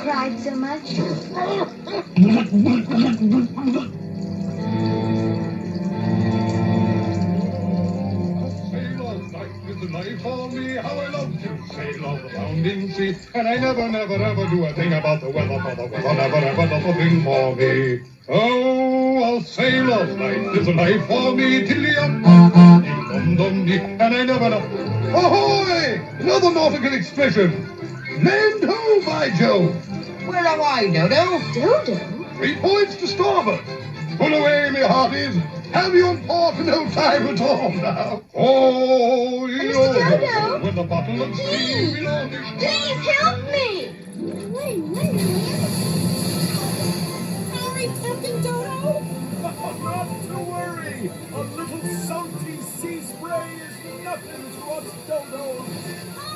cried so much. Is the life for me, how I love to sail on the bounding sea, and I never, never, ever do a thing about the weather, for the weather never, ever does a thing for me. Oh, I'll sail all night, is the life for me, till the and I never know. Ahoy! Another nautical expression. Land ho, by Jove! Where am I, Dodo? Dodo? 3 points to starboard. Pull away, me hearties. Have you on port for no time at all now. Oh, Mr. Dodo? With a bottle of steam belonging. Please help me! Sorry, Captain Dodo. Not to worry. A little salty sea spray is nothing to us Dodos.